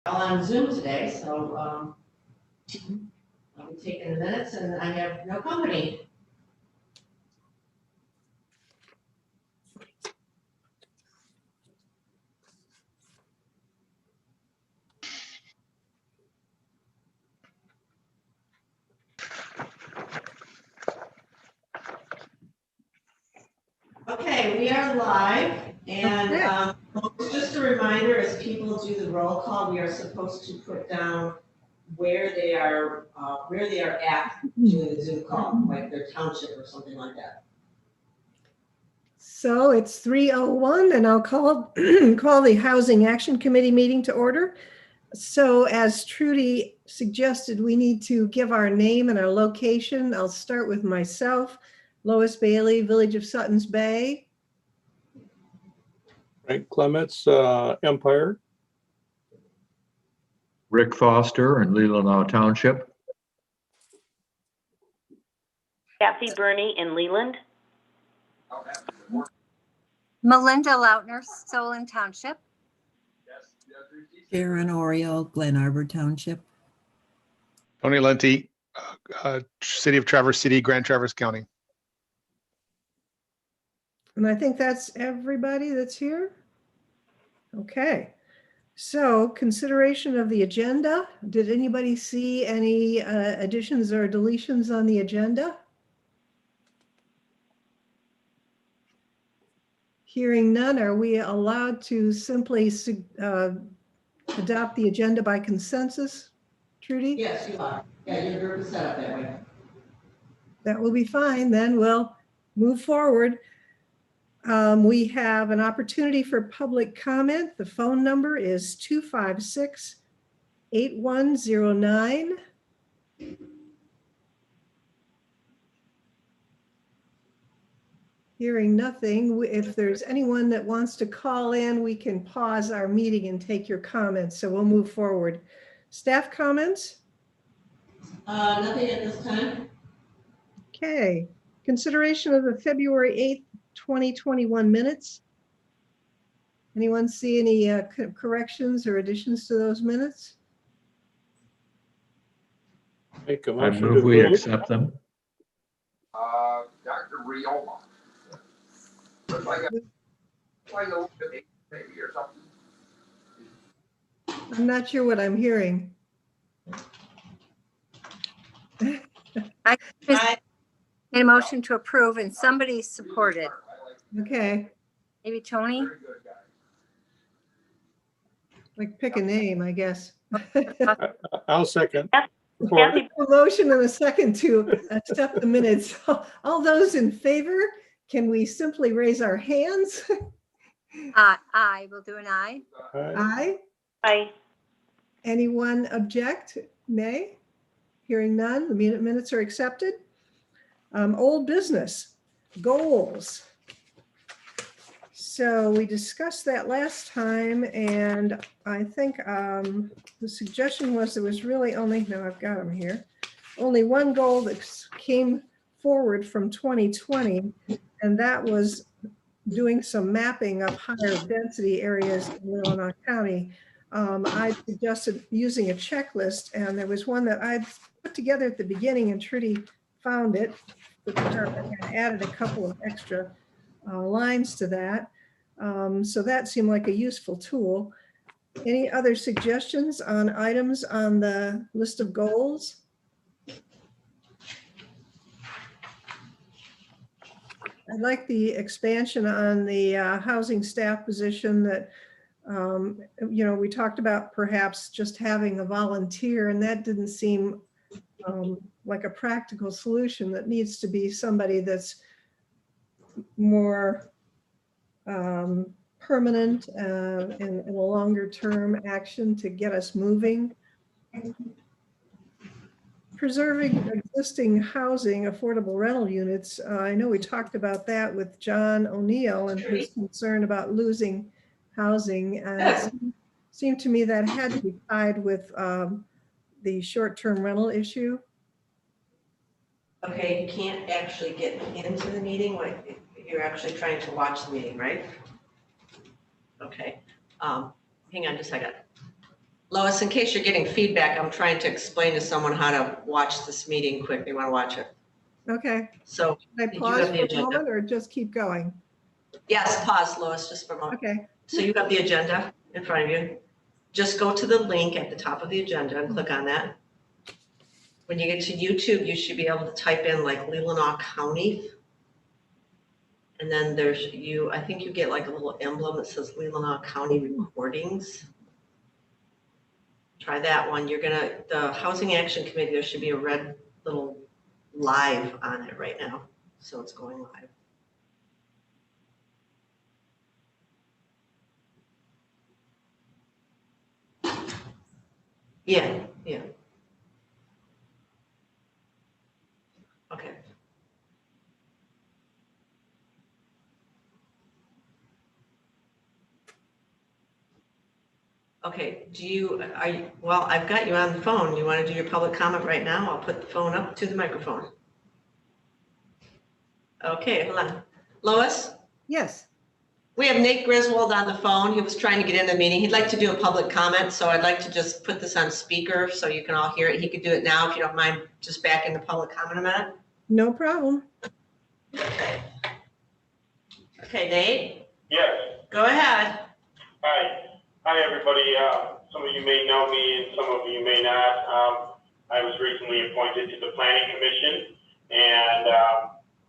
all on Zoom today, so I'll be taking the minutes, and I have no company. Okay, we are live, and just a reminder, as people do the roll call, we are supposed to put down where they are at doing the Zoom call, like their township or something like that. So it's 3:01, and I'll call the Housing Action Committee meeting to order. So as Trudy suggested, we need to give our name and our location. I'll start with myself, Lois Bailey, Village of Suttons Bay. Frank Clements, Empire. Rick Foster in Leelanau Township. Kathy Burney in Leland. Melinda Lautner, Solon Township. Sharon Oriole, Glen Arbor Township. Tony Lenti, City of Traverse City, Grand Traverse County. And I think that's everybody that's here. Okay. So consideration of the agenda. Did anybody see any additions or deletions on the agenda? Hearing none, are we allowed to simply adopt the agenda by consensus, Trudy? Yes, you are. Yeah, your group is set up that way. That will be fine. Then we'll move forward. We have an opportunity for public comment. The phone number is 256-8109. Hearing nothing, if there's anyone that wants to call in, we can pause our meeting and take your comments. So we'll move forward. Staff comments? Nothing at this time. Okay. Consideration of the February 8th, 2021 minutes. Anyone see any corrections or additions to those minutes? Make a I motion move to we approve. accept them. Dr. Rioma. Looks like a little bit maybe or something. I'm not sure what I'm hearing. I made a motion to approve and somebody supported. Okay, Maybe Tony? like pick a name, I guess. I'll second. Support. Kathy, A motion and a second to accept the minutes. All those in favor, can we simply raise our hands? Aye, we'll do an aye. Aye. aye. Anyone object? Nay. Hearing none, the minutes are accepted. Old business, goals. So we discussed that last time, and I think the suggestion was there was really only, no, I've got them here, only one goal that came forward from 2020, and that was doing some mapping of higher density areas in Leelanau County. I suggested using a checklist, and there was one that I'd put together at the beginning, and Trudy found it. The department had added a couple of extra lines to that. So that seemed like a useful tool. Any other suggestions on items on the list of goals? I like the expansion on the housing staff position that, we talked about perhaps just having a volunteer, and that didn't seem like a practical solution. That needs to be somebody that's more permanent and a longer term action to get us moving. Preserving existing housing, affordable rental units. I know we talked about that with John O'Neill and his concern about losing housing. And it seemed to me that had to be tied with the short-term rental issue. Okay, you can't actually get into the meeting, like you're actually trying to watch the meeting, right? Okay, hang on just a second. Lois, in case you're getting feedback, I'm trying to explain to someone how to watch this meeting quick. They want to watch it. Okay. So, Should I Did you pause have for the a agenda? moment or just keep going? yes, pause, Lois, just for a moment. Okay. So you have the agenda in front of you. Just go to the link at the top of the agenda and click on that. When you get to YouTube, you should be able to type in like Leelanau County. And then there's I think you get like a little emblem that says Leelanau County Recordings. Try that one. The Housing Action Committee, there should be a red little live on it right now. So it's going live. Yeah. Okay. Okay, well, I've got you on the phone. You want to do your public comment right now? I'll put the phone up to the microphone. Okay, hold on. Lois, Yes. we have Nate Griswold on the phone. He was trying to get in the meeting. He'd like to do a public comment, so I'd like to just put this on speaker so you can all hear it. He could do it now if you don't mind, just back in the public comment a minute. No problem. Okay, Nate, Yes. go ahead. Hi, everybody. Some of you may know me and some of you may not. I was recently appointed to the Planning Commission and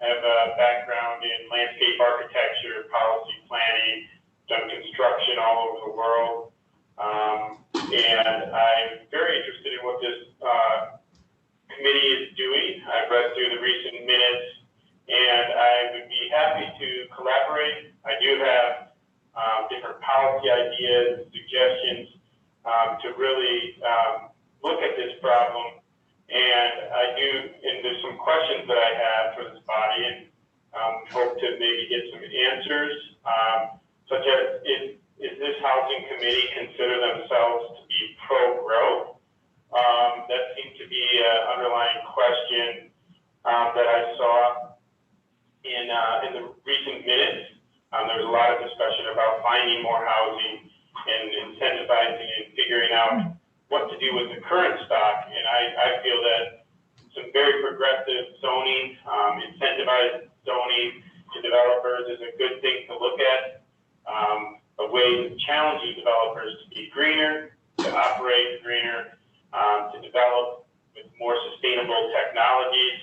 have a background in landscape architecture, policy planning, done construction all over the world. And I'm very interested in what this committee is doing. I've read through the recent minutes and I would be happy to collaborate. I do have different policy ideas, suggestions to really look at this problem. And there's some questions that I have for this body and hope to maybe get some answers, such as is this housing committee consider themselves to be pro-growth? That seemed to be an underlying question that I saw in the recent minutes. There was a lot of discussion about finding more housing and incentivizing and figuring out what to do with the current stock. And I feel that some very progressive zoning, incentivized zoning to developers is a good thing to look at. A way of challenging developers to be greener, to operate greener, to develop with more sustainable technologies.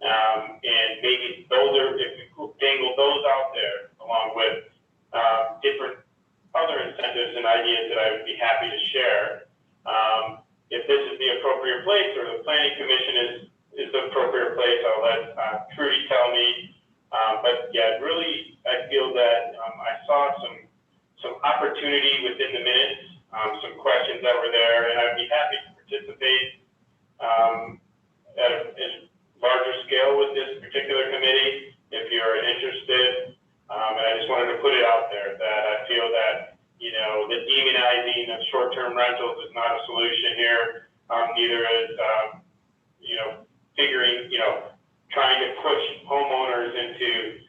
And maybe if we could dangle those out there along with different other incentives and ideas that I would be happy to share. If this is the appropriate place or the Planning Commission is the appropriate place, I'll let Trudy tell me. But yeah, really, I feel that I saw some opportunity within the minutes, some questions that were there, and I'd be happy to participate at a larger scale with this particular committee if you're interested. And I just wanted to put it out there that I feel that, the demonizing of short-term rentals is not a solution here. Neither is, trying to push homeowners into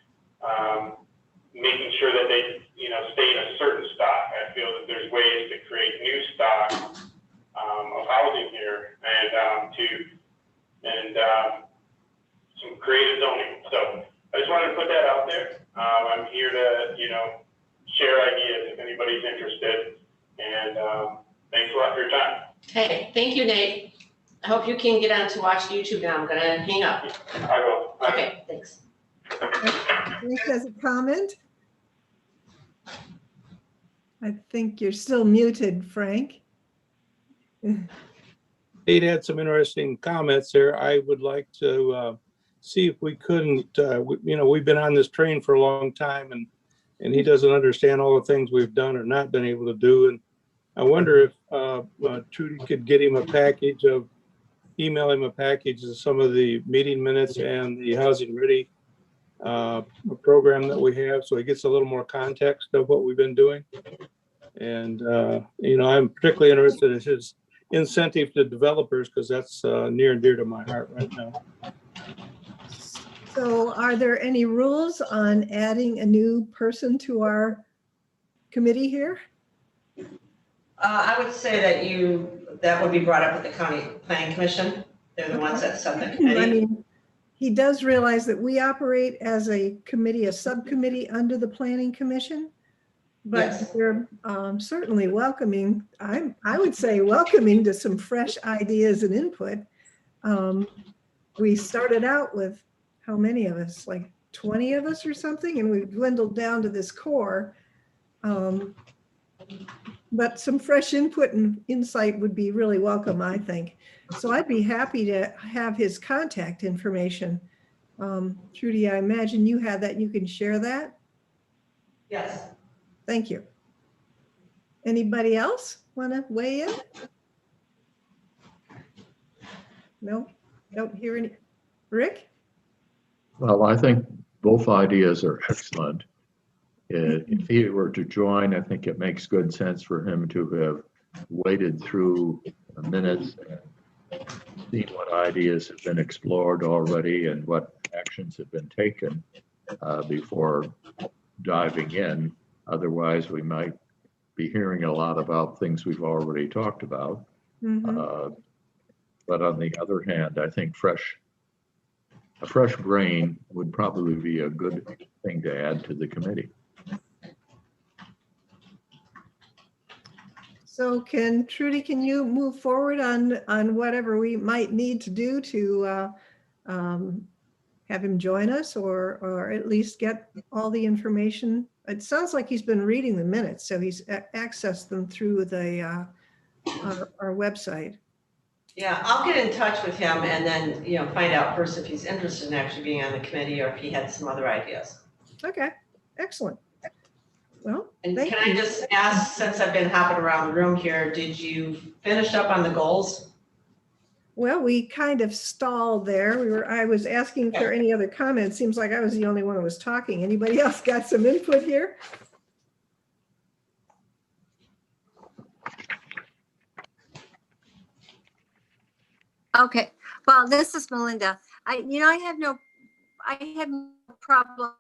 making sure that they, stay in a certain stock. I feel that there's ways to create new stock of housing here and some creative zoning. So I just wanted to put that out there. I'm here to, share ideas if anybody's interested. And thanks a lot for your time. Hey, thank you, Nate. I hope you can get on to watch YouTube now. I'm gonna hang up. I will. Okay, thanks. Frank has a comment. I think you're still muted, Frank. Nate had some interesting comments there. I would like to see if we couldn't, we've been on this train for a long time and he doesn't understand all the things we've done or not been able to do. And I wonder if Trudy could email him a package of some of the meeting minutes and the Housing Ready program that we have, so he gets a little more context of what we've been doing. And, I'm particularly interested in his incentive to developers because that's near and dear to my heart right now. So are there any rules on adding a new person to our committee here? I would say that would be brought up at the county planning commission. They're the ones that set the I committee. mean, he does realize that we operate as a committee, a subcommittee under the planning commission. But Yes. we're certainly welcoming, I would say welcoming to some fresh ideas and input. We started out with how many of us, like 20 of us or something, and we've dwindled down to this core. But some fresh input and insight would be really welcome, I think. So I'd be happy to have his contact information. Trudy, I imagine you have that. You can share that. Yes. Thank you. Anybody else want to weigh in? No, don't hear any. Rick? Well, I think both ideas are excellent. If he were to join, I think it makes good sense for him to have waded through the minutes and seen what ideas have been explored already and what actions have been taken before diving in. Otherwise, we might be hearing a lot about things we've already talked about. Mhm. But on the other hand, I think a fresh brain would probably be a good thing to add to the committee. So Trudy, can you move forward on whatever we might need to do to have him join us or at least get all the information? It sounds like he's been reading the minutes, so he's accessed them through the our website. Yeah, I'll get in touch with him and then, find out first if he's interested in actually being on the committee or if he had some other ideas. Okay, excellent. Well, And thank can you. I just ask, since I've been hopping around the room here, did you finish up on the goals? Well, we kind of stalled there. I was asking for any other comments. Seems like I was the only one who was talking. Anybody else got some input here? Okay, well, this is Melinda. I have no problem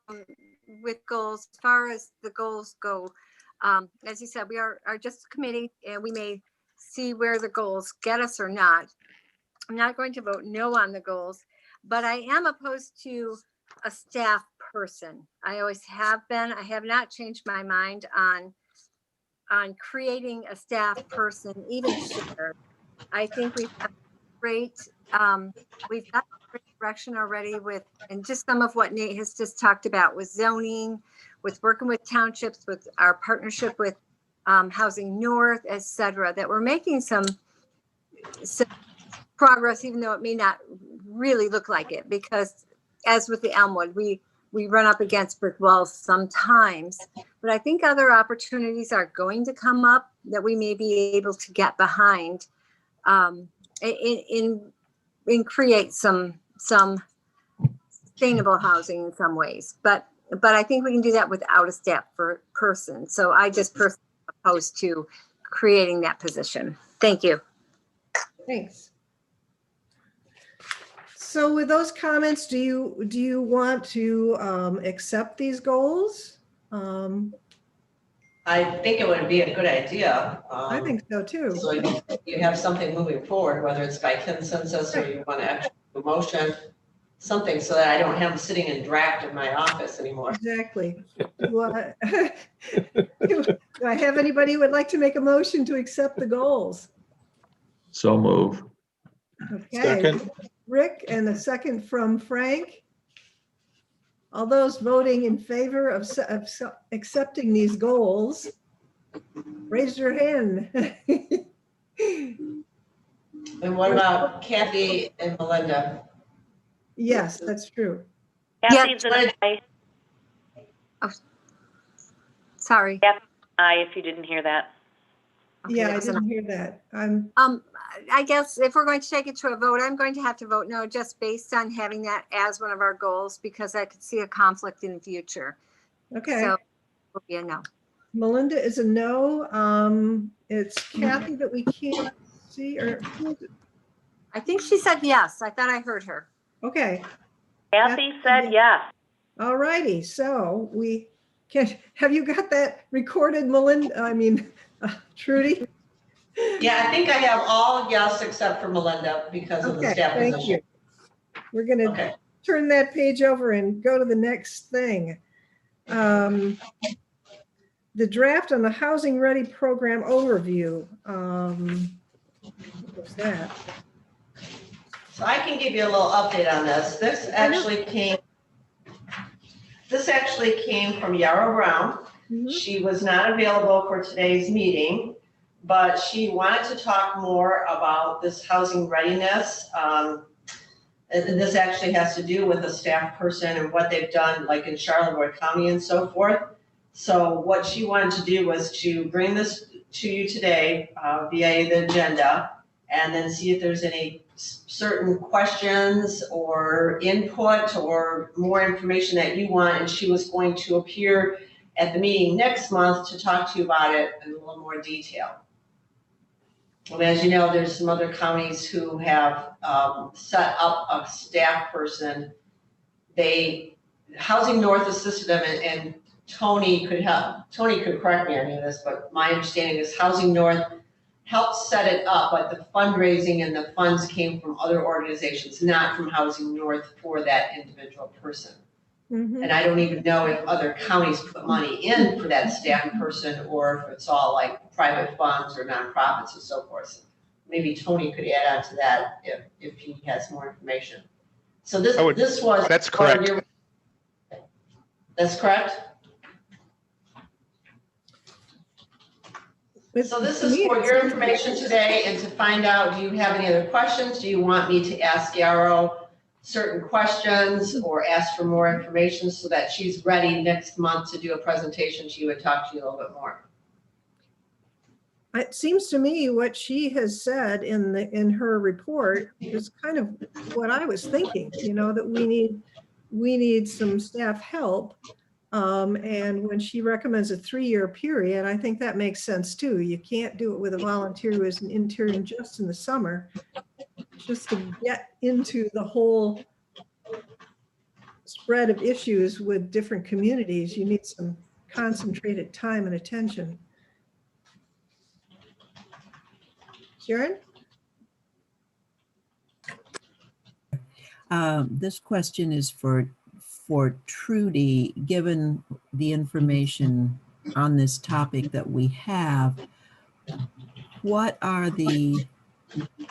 with goals as far as the goals go. As you said, we are just a committee and we may see where the goals get us or not. I'm not going to vote no on the goals, but I am opposed to a staff person. I always have been. I have not changed my mind on creating a staff person, even sooner. I think we've got great direction already with, and just some of what Nate has just talked about with zoning, with working with townships, with our partnership with Housing North, et cetera, that we're making some progress, even though it may not really look like it, because as with the Elmwood, we run up against brick walls sometimes, but I think other opportunities are going to come up that we may be able to get behind in create some sustainable housing in some ways, but I think we can do that without a staff person. So I just personally opposed to creating that position. Thank you. Thanks. So with those comments, do you want to accept these goals? I think it would be a good idea. I think so too. So you have something moving forward, whether it's by consensus or you want to actually do a motion, something so that I don't have them sitting in draft in my office anymore. Exactly. Do I have anybody who would like to make a motion to accept the goals? So move. Okay. Second. Rick, and a second from Frank. All those voting in favor of accepting these goals, raise your hand. And what about Kathy and Melinda? Yes, that's true. Kathy's an aye. Sorry. Kathy's an aye, if you didn't hear that. Okay, Yeah, I that's didn't hear that. I guess if we're going to take it to a vote, I'm going to have to vote no, just based on having that as one of our goals, because I could see a conflict in the future. Okay. So it'll be a no. Melinda is a no. It's Kathy that we can't see, or I think she said yes. I thought I heard her. okay. Kathy said yes. All righty. So we can. Have you got that recorded, Melinda? I mean, Trudy. Yeah, I think I have all yes except for Melinda because of the Okay, staff thank position. you. We're gonna Okay. turn that page over and go to the next thing. The draft on the Housing Ready Program overview. What was that? So I can give you a little update on this. This actually came from Yarrow Brown. Mhm. She was not available for today's meeting, but she wanted to talk more about this housing readiness. And this actually has to do with a staff person and what they've done, like in Charlevoix County and so forth. So what she wanted to do was to bring this to you today via the agenda, and then see if there's any certain questions or input or more information that you want. And she was going to appear at the meeting next month to talk to you about it in a little more detail. And as you know, there's some other counties who have set up a staff person. Housing North assisted them, and Tony could correct me on any of this, but my understanding is Housing North helped set it up, but the fundraising and the funds came from other organizations, not from Housing North for that individual person. Mhm. And I don't even know if other counties put money in for that staff person, or if it's all like private funds or nonprofits and so forth. Maybe Tony could add on to that if he has more information. So this was. That's correct. That's correct? So this is for your information today, and to find out, do you have any other questions? Do you want me to ask Yarrow certain questions or ask for more information so that she's ready next month to do a presentation? She would talk to you a little bit more. It seems to me what she has said in her report is kind of what I was thinking, that we need some staff help. And when she recommends a 3-year period, I think that makes sense too. You can't do it with a volunteer who is an intern just in the summer, just to get into the whole spread of issues with different communities. You need some concentrated time and attention. Sharon? This question is for Trudy. Given the information on this topic that we have, what are the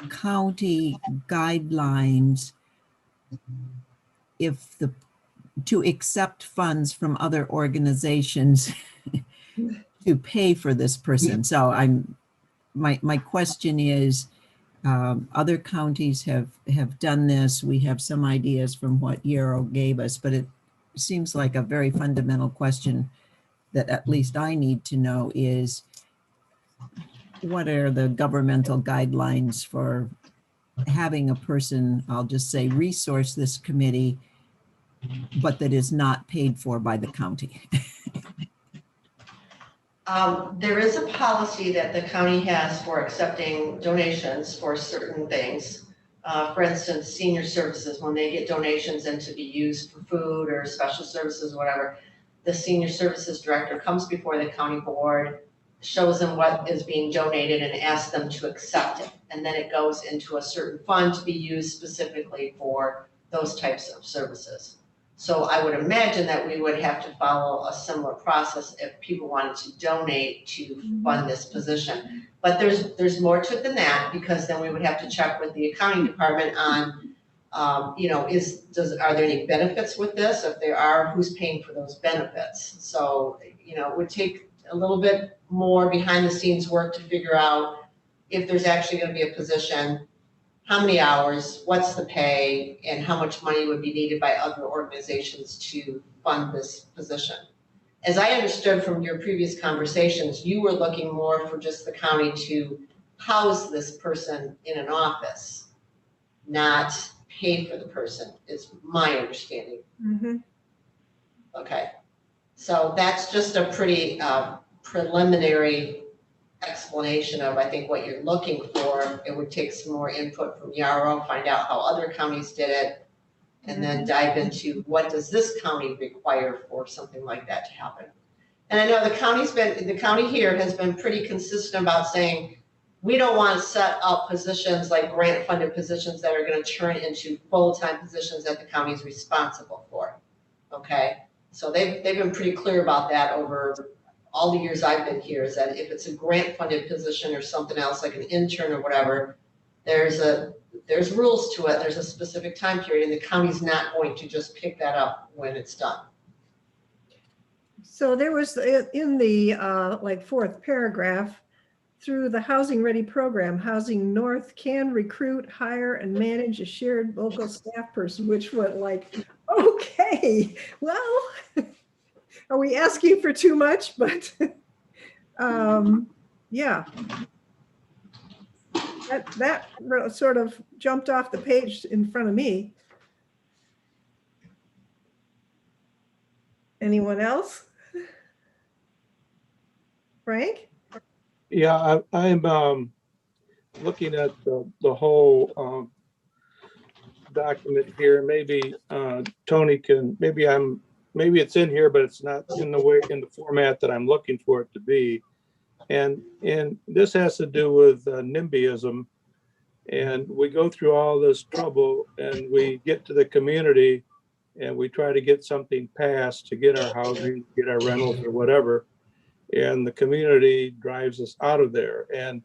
county guidelines to accept funds from other organizations to pay for this person? So my question is, other counties have done this. We have some ideas from what Yarrow gave us, but it seems like a very fundamental question that at least I need to know is, what are the governmental guidelines for having a person, I'll just say, resource this committee, but that is not paid for by the county? There is a policy that the county has for accepting donations for certain things. For instance, senior services, when they get donations and to be used for food or special services, whatever, the senior services director comes before the county board, shows them what is being donated and asks them to accept it. And then it goes into a certain fund to be used specifically for those types of services. So I would imagine that we would have to follow a similar process if people wanted to donate to fund this position. But there's more to it than that, because then we would have to check with the accounting department on, are there any benefits with this? If there are, who's paying for those benefits? So, it would take a little bit more behind the scenes work to figure out if there's actually going to be a position, how many hours, what's the pay, and how much money would be needed by other organizations to fund this position. As I understood from your previous conversations, you were looking more for just the county to house this person in an office, not pay for the person, is my understanding. Mm-hmm. Okay, so that's just a pretty preliminary explanation of, I think, what you're looking for. It would take some more input from Yarrow, find out how other counties did it, and then dive into what does this county require for something like that to happen. And I know the county here has been pretty consistent about saying we don't want to set up positions like grant funded positions that are going to turn into full-time positions that the county is responsible for. Okay, so they've been pretty clear about that over all the years I've been here, is that if it's a grant funded position or something else like an intern or whatever, there's rules to it. There's a specific time period, and the county's not going to just pick that up when it's done. So there was in the like fourth paragraph, through the Housing Ready program, Housing North can recruit, hire, and manage a shared local staff person, which went like, okay, well, are we asking for too much? But yeah, that sort of jumped off the page in front of me. Anyone else? Frank? Yeah, I'm looking at the whole document here. Maybe Tony can, maybe it's in here, but it's not in the format that I'm looking for it to be. And this has to do with NIMBYism. And we go through all this trouble and we get to the community and we try to get something passed to get our housing, get our rentals or whatever. And the community drives us out of there. And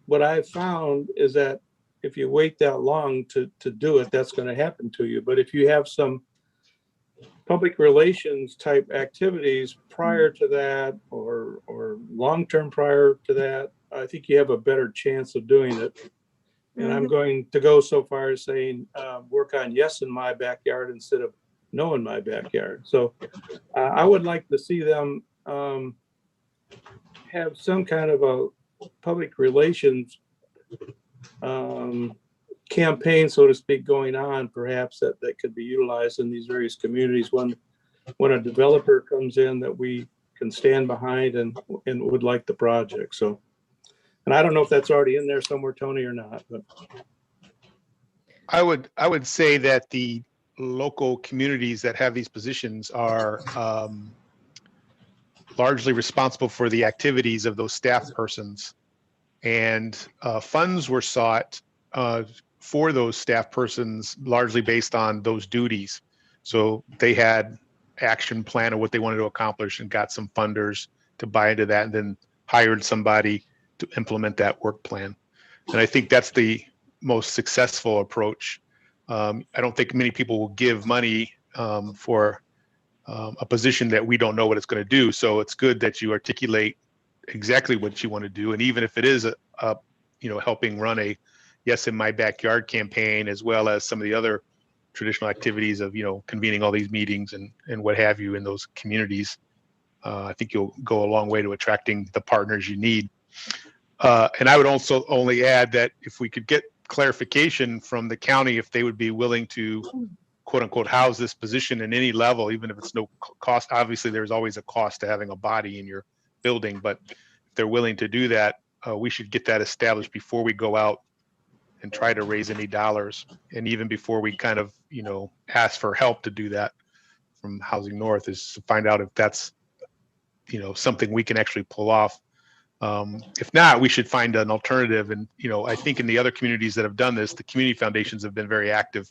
what I've found is that if you wait that long to do it, that's going to happen to you. But if you have some public relations type activities prior to that or long-term prior to that, I think you have a better chance of doing it. And I'm going to go so far as saying work on yes in my backyard instead of no in my backyard. So I would like to see them have some kind of a public relations campaign, so to speak, going on, perhaps that could be utilized in these various communities when a developer comes in that we can stand behind and would like the project. So, and I don't know if that's already in there somewhere, Tony, or not, but I would say that the local communities that have these positions are largely responsible for the activities of those staff persons, and funds were sought for those staff persons largely based on those duties. So they had action plan of what they wanted to accomplish and got some funders to buy into that, and then hired somebody to implement that work plan. And I think that's the most successful approach. I don't think many people will give money for a position that we don't know what it's going to do. So it's good that you articulate exactly what you want to do. And even if it is a helping run a yes in my backyard campaign, as well as some of the other traditional activities of, convening all these meetings and what have you in those communities, I think you'll go a long way to attracting the partners you need. And I would also only add that if we could get clarification from the county, if they would be willing to quote unquote house this position in any level, even if it's no cost. Obviously there's always a cost to having a body in your building, but if they're willing to do that, we should get that established before we go out and try to raise any dollars. And even before we kind of, ask for help to do that from Housing North, is to find out if that's, something we can actually pull off. If not, we should find an alternative. And, I think in the other communities that have done this, the community foundations have been very active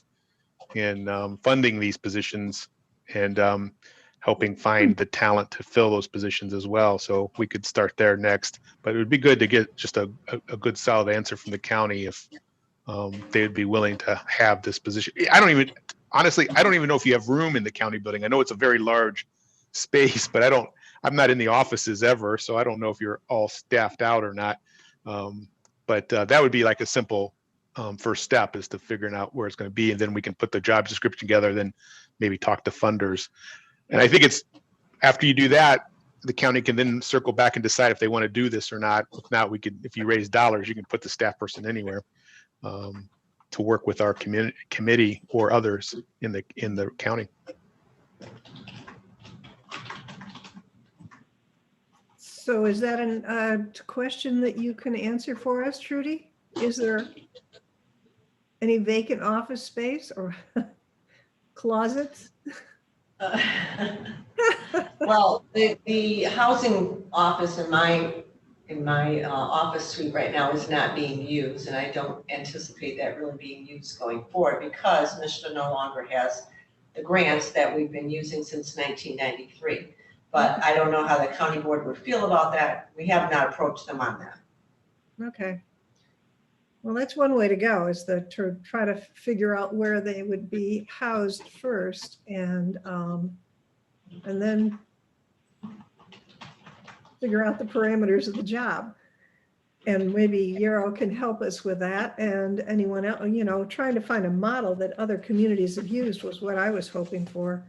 in funding these positions and helping find the talent to fill those positions as well. So we could start there next, but it would be good to get just a good solid answer from the county if they would be willing to have this position. Honestly, I don't even know if you have room in the county building. I know it's a very large space, but I'm not in the offices ever, so I don't know if you're all staffed out or not. But that would be like a simple first step, is to figuring out where it's going to be, and then we can put the job description together, then maybe talk to funders. And I think it's after you do that, the county can then circle back and decide if they want to do this or not. If not, if you raise dollars, you can put the staff person anywhere to work with our committee or others in the county. So is that a question that you can answer for us, Trudy? Is there any vacant office space or closets? Well, the housing office in my in my office suite right now is not being used, and I don't anticipate that really being used going forward because Michigan no longer has the grants that we've been using since 1993. But I don't know how the county board would feel about that. We have not approached them on that. Okay. Well, that's one way to go, is to try to figure out where they would be housed first, and then figure out the parameters of the job. And maybe Yarrow can help us with that, and anyone else, you know, trying to find a model that other communities have used was what I was hoping for.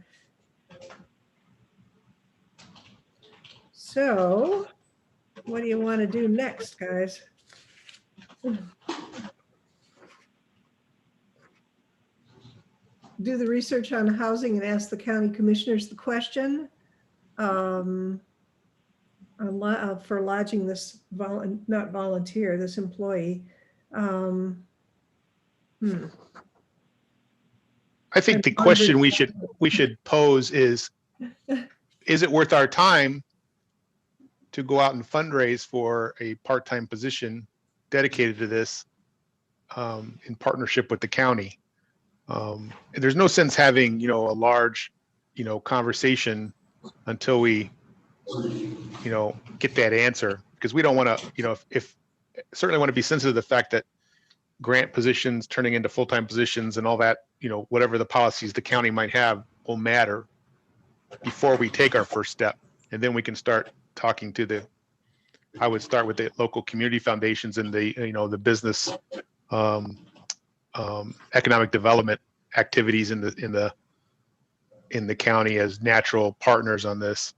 So what do you want to do next, guys? Do the research on housing and ask the county commissioners the question for lodging this not volunteer, this employee. I think the question we should pose is it worth our time to go out and fundraise for a part-time position dedicated to this in partnership with the county? There's no sense having, you know, a large, you know, conversation until we, you know, get that answer, because we don't want to, you know, if certainly want to be sensitive to the fact that grant positions turning into full-time positions and all that, you know, whatever the policies the county might have will matter before we take our first step. And then we can start talking to I would start with the local community foundations and the, you know, the business economic development activities in the county as natural partners on this.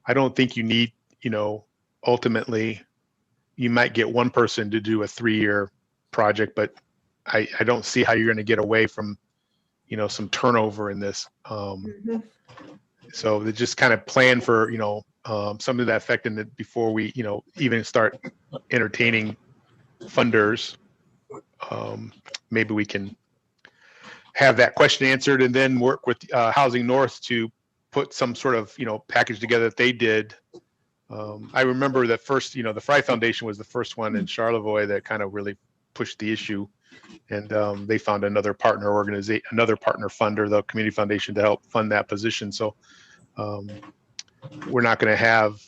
I don't think you need, you know, ultimately you might get one person to do a 3-year project, but I don't see how you're going to get away from, you know, some turnover in this. So they just kind of plan for, you know, something to that effect in it before we, you know, even start entertaining funders. Maybe we can have that question answered and then work with Housing North to put some sort of, you know, package together that they did. I remember that first, you know, the Fry Foundation was the first one in Charlevoix that kind of really pushed the issue, and they found another partner funder, the Community Foundation, to help fund that position. So we're not going to have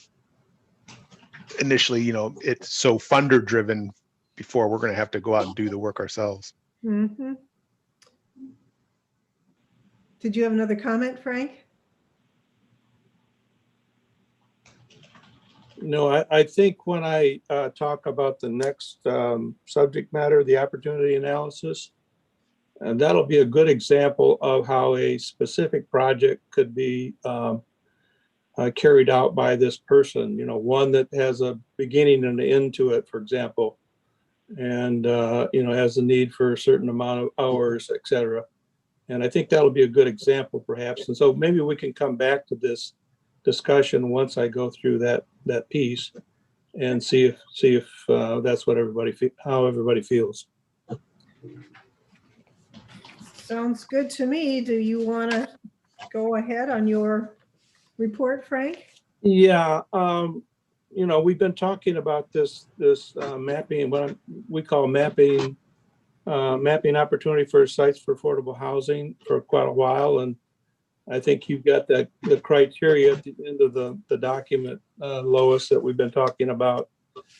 initially, you know, it's so funder driven before we're going to have to go out and do the work ourselves. Mm-hmm. Did you have another comment, Frank? No, I think when I talk about the next subject matter, the opportunity analysis, and that'll be a good example of how a specific project could be carried out by this person, you know, one that has a beginning and an end to it, for example, and, you know, has a need for a certain amount of hours, et cetera. And I think that'll be a good example, perhaps. And so maybe we can come back to this discussion once I go through that piece and see if that's what how everybody feels. Sounds good to me. Do you want to go ahead on your report, Frank? Yeah, you know, we've been talking about this mapping, what we call mapping opportunity for sites for affordable housing for quite a while, and I think you've got the criteria at the end of the document, Lois, that we've been talking about.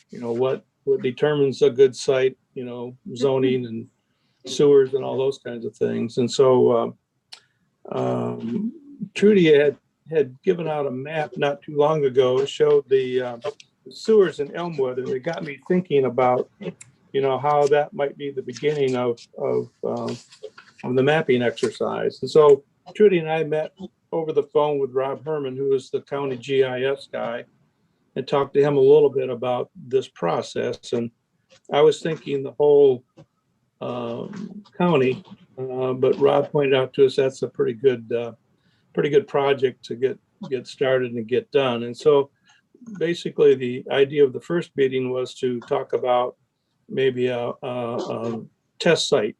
You know, what determines a good site, you know, zoning and sewers and all those kinds of things. And so Trudy had given out a map not too long ago. It showed the sewers in Elmwood, and it got me thinking about, you know, how that might be the beginning of the mapping exercise. And so Trudy and I met over the phone with Rob Herman, who is the county GIS guy, and talked to him a little bit about this process. And I was thinking the whole county, but Rob pointed out to us that's a pretty good project to get started and get done. And so basically the idea of the first meeting was to talk about maybe a test site.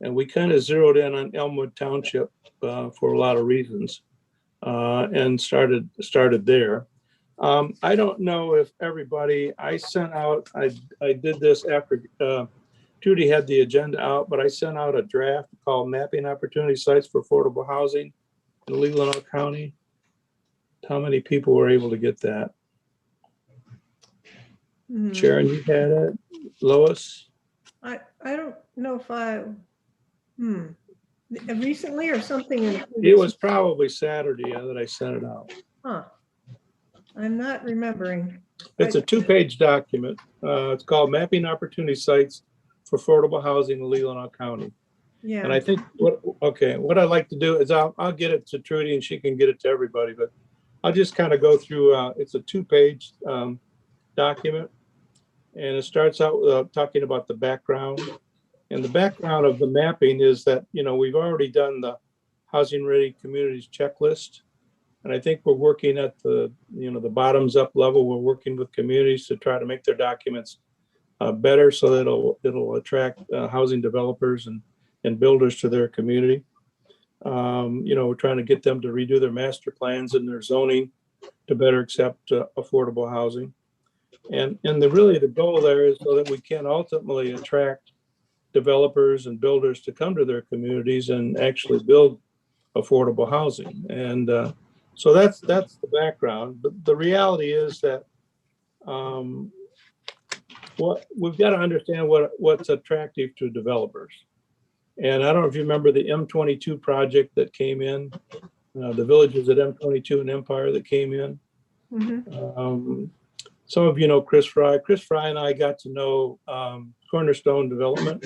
And we kind of zeroed in on Elmwood Township for a lot of reasons, and started there. I don't know if everybody, I sent out, I did this after Judy had the agenda out, but I sent out a draft called Mapping Opportunity Sites for Affordable Housing in Leelanau County. How many people were able to get that? Sharon, you had it? Lois? I don't know if recently or something. It was probably Saturday that I sent it out. Huh. I'm not remembering. It's a 2-page document. It's called Mapping Opportunity Sites for Affordable Housing in Leelanau County. Yeah. And I think what I'd like to do is I'll get it to Trudy and she can get it to everybody, but I'll just kind of go through, it's a 2-page document. And it starts out with talking about the background. And the background of the mapping is that, we've already done the Housing Ready Communities checklist. And I think we're working at the bottoms up level. We're working with communities to try to make their documents better so that it'll attract housing developers and builders to their community. We're trying to get them to redo their master plans and their zoning to better accept affordable housing. And the goal there is so that we can ultimately attract developers and builders to come to their communities and actually build affordable housing. And so that's the background. But the reality is that what we've got to understand what's attractive to developers. And I don't know if you remember the M22 project that came in, the villages at M22 and Empire that came in. Mm-hmm. Some of you know Chris Fry. Chris Fry and I got to know Cornerstone Development.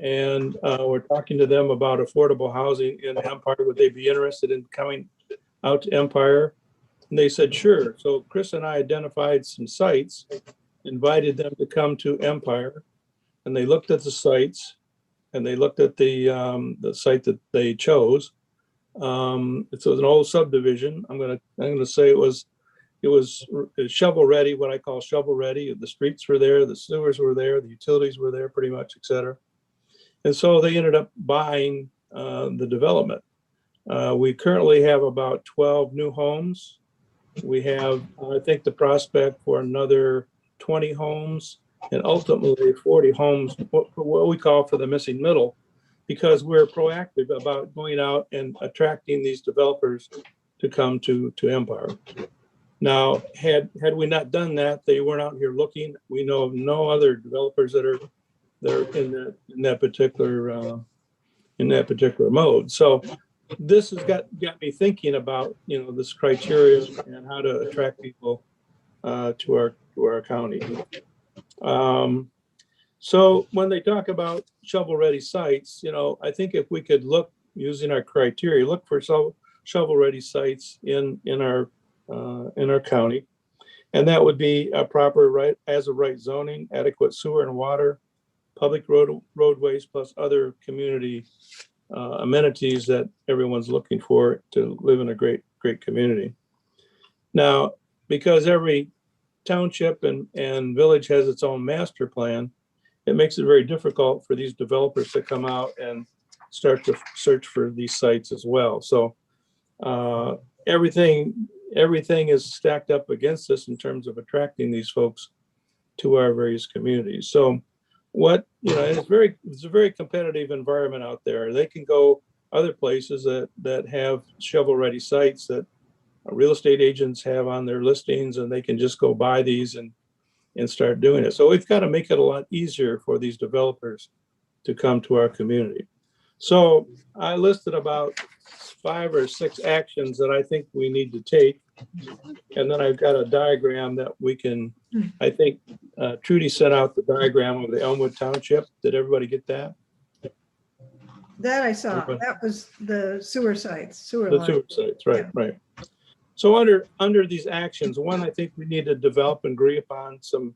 And we're talking to them about affordable housing in Empire. Would they be interested in coming out to Empire? And they said, sure. So Chris and I identified some sites, invited them to come to Empire. And they looked at the sites and they looked at the site that they chose. It's an old subdivision. I'm gonna say it was shovel ready, what I call shovel ready. The streets were there, the sewers were there, the utilities were there pretty much, et cetera. And so they ended up buying the development. We currently have about 12 new homes. We have, I think, the prospect for another 20 homes and ultimately 40 homes, what we call for the missing middle, because we're proactive about going out and attracting these developers to come to Empire. Now, had we not done that, they weren't out here looking. We know of no other developers that are in that particular mode. So this has got me thinking about this criteria and how to attract people to our county. So when they talk about shovel ready sites, I think if we could look using our criteria, look for shovel ready sites in our county, and that would be a proper right zoning, adequate sewer and water, public roadways, plus other community amenities that everyone's looking for to live in a great community. Now, because every township and village has its own master plan, it makes it very difficult for these developers to come out and start to search for these sites as well. So everything is stacked up against us in terms of attracting these folks to our various communities. So it's a very competitive environment out there. They can go other places that have shovel-ready sites that real estate agents have on their listings, and they can just go buy these and start doing it. So we've got to make it a lot easier for these developers to come to our community. So I listed about 5 or 6 actions that I think we need to take. And then I've got a diagram that we can, I think Trudy sent out the diagram of the Elmwood Township. Did everybody get that? That I saw. That was the sewer sites, The sewer sites, right, right. So under these actions, one, I think we need to develop and agree upon some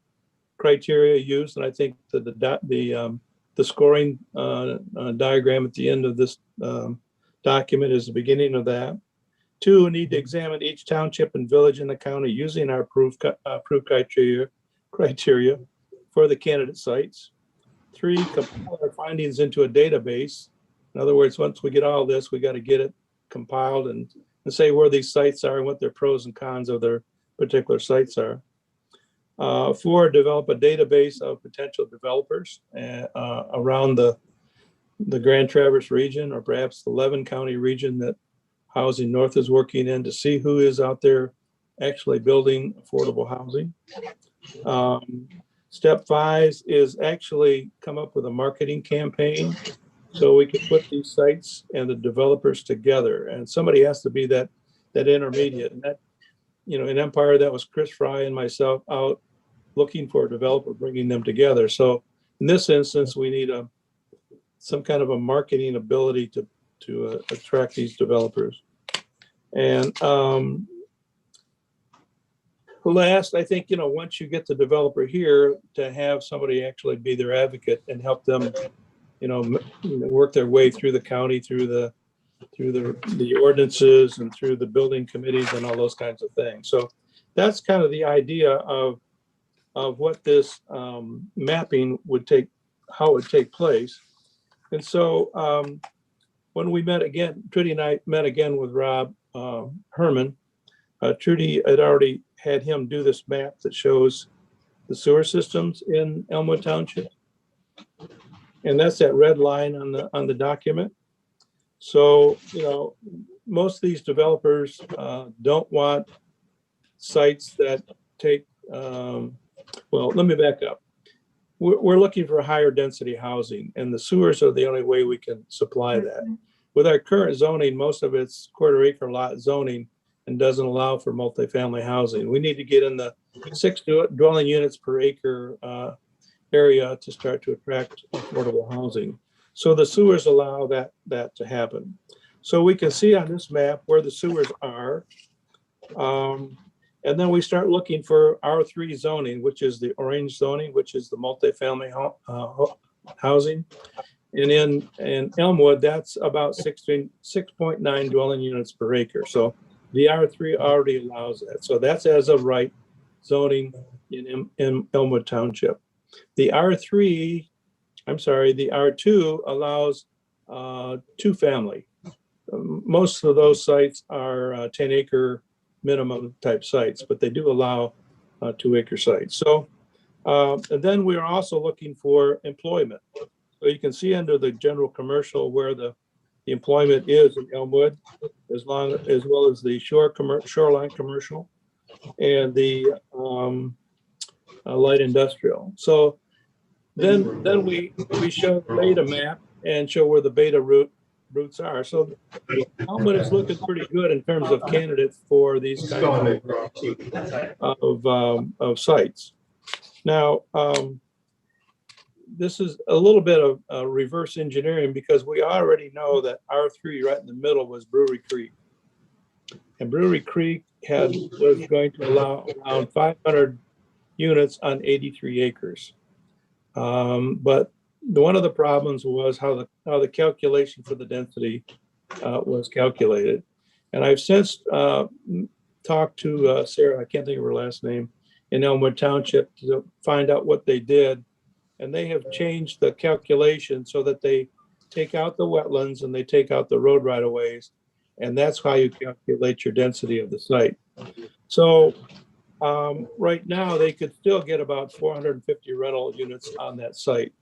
criteria used. And I think the scoring diagram at the end of this document is the beginning of that. 2, we need to examine each township and village in the county using our approved criteria for the candidate sites. 3, compile our findings into a database. In other words, once we get all this, we got to get it compiled and say where these sites are and what their pros and cons of their particular sites are. 4, develop a database of potential developers around the Grand Traverse region, or perhaps the Leland County region that Housing North is working in, to see who is out there actually building affordable housing. Step 5 is actually come up with a marketing campaign so we can put these sites and the developers together. And somebody has to be that intermediate. And that, in Empire, that was Chris Fry and myself out looking for a developer, bringing them together. So in this instance, we need some kind of a marketing ability to attract these developers. And last, I think, once you get the developer here, to have somebody actually be their advocate and help them, work their way through the county, through the ordinances and through the building committees and all those kinds of things. So that's kind of the idea of what this mapping would take, how it would take place. And so when we met again, Trudy and I met again with Rob Herman. Trudy had already had him do this map that shows the sewer systems in Elmwood Township. And that's that red line on the document. So, most of these developers don't want sites that take, well, let me back up. We're looking for higher density housing, and the sewers are the only way we can supply that. With our current zoning, most of it's quarter acre lot zoning and doesn't allow for multifamily housing. We need to get in the 6 dwelling units per acre area to start to attract affordable housing. So the sewers allow that to happen. So we can see on this map where the sewers are. And then we start looking for R3 zoning, which is the orange zoning, which is the multifamily housing. And in Elmwood, that's about 6.9 dwelling units per acre. So the R3 already allows that. So that's as of right zoning in Elmwood Township. The R2 allows 2 family. Most of those sites are 10 acre minimum type sites, but they do allow 2 acre sites. So, and then we're also looking for employment. So you can see under the general commercial where the employment is in Elmwood, as well as the shoreline commercial and the light industrial. So then we show the beta map and show where the beta routes are. So Elmwood is looking pretty good in terms of candidates for these kinds of sites. Now, this is a little bit of reverse engineering, because we already know that R3 right in the middle was Brewery Creek. And Brewery Creek was going to allow around 500 units on 83 acres. But one of the problems was how the calculation for the density was calculated. And I've since talked to Sarah, I can't think of her last name, in Elmwood Township to find out what they did. And they have changed the calculation so that they take out the wetlands and they take out the road right-of-ways. And that's how you calculate your density of the site. So right now they could still get about 450 rental units on that site.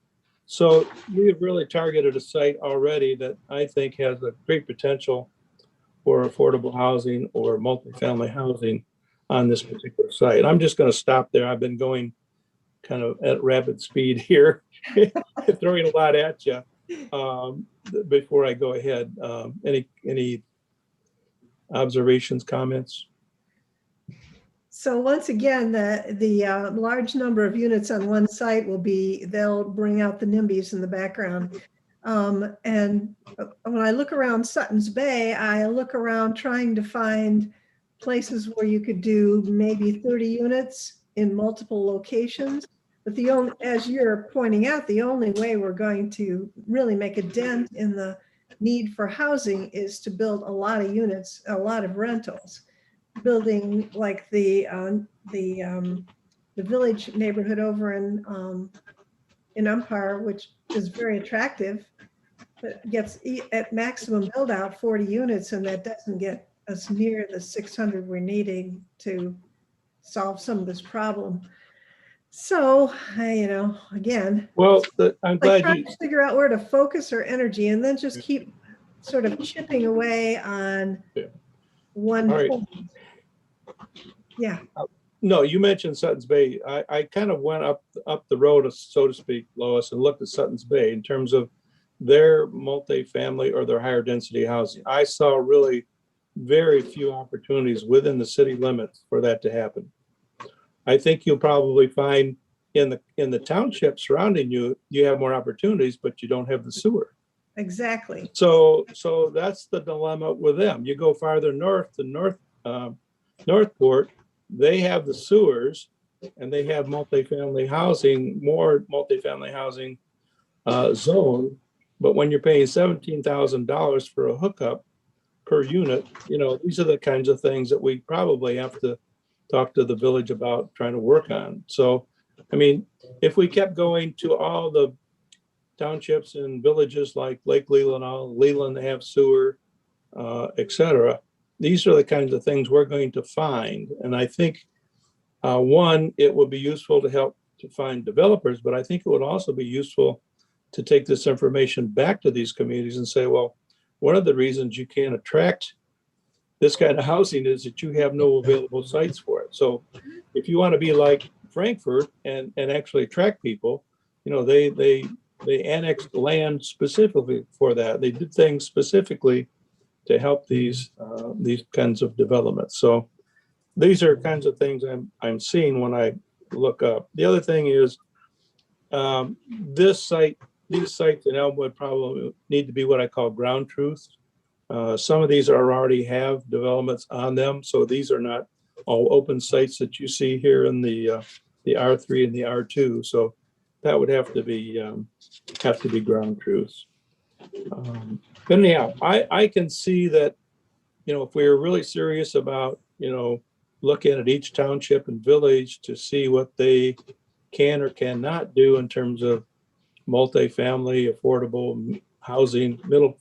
So we have really targeted a site already that I think has a great potential for affordable housing or multifamily housing on this particular site. I'm just going to stop there. I've been going kind of at rapid speed here, throwing a lot at you before I go ahead. Any observations, comments? So once again, the large number of units on one site they'll bring out the NIMBYs in the background. And when I look around Sutton's Bay, I look around trying to find places where you could do maybe 30 units in multiple locations. But as you're pointing out, the only way we're going to really make a dent in the need for housing is to build a lot of units, a lot of rentals. Building like the village neighborhood over in Empire, which is very attractive, but gets at maximum build out 40 units, and that doesn't get us near the 600 we're needing to solve some of this problem. So, again, Well, I'm like glad trying you, to figure out where to focus our energy and then just keep sort of chipping away on Yeah. one All right. point. Yeah, no, you mentioned Sutton's Bay. I kind of went up the road, so to speak, Lois, and looked at Sutton's Bay in terms of their multifamily or their higher density housing. I saw really very few opportunities within the city limits for that to happen. I think you'll probably find in the township surrounding you, you have more opportunities, but you don't have the sewer. exactly. So that's the dilemma with them. You go farther north to Northport, they have the sewers and they have multifamily housing, more multifamily housing zone. But when you're paying $17,000 for a hookup per unit, these are the kinds of things that we probably have to talk to the village about trying to work on. So, I mean, if we kept going to all the townships and villages like Lake Leelanau, Leland, they have sewer, et cetera. These are the kinds of things we're going to find. And I think, one, it will be useful to help to find developers, but I think it would also be useful to take this information back to these communities and say, well, one of the reasons you can't attract this kind of housing is that you have no available sites for it. So if you want to be like Frankfurt and actually attract people, they annexed land specifically for that. They did things specifically to help these kinds of developments. So these are kinds of things I'm seeing when I look up. The other thing is these sites in Elmwood probably need to be what I call ground truth. Some of these already have developments on them, so these are not all open sites that you see here in the R3 and the R2. So that would have to be ground truths. But anyhow, I can see that, if we are really serious about, looking at each township and village to see what they can or cannot do in terms of multifamily, affordable housing, middle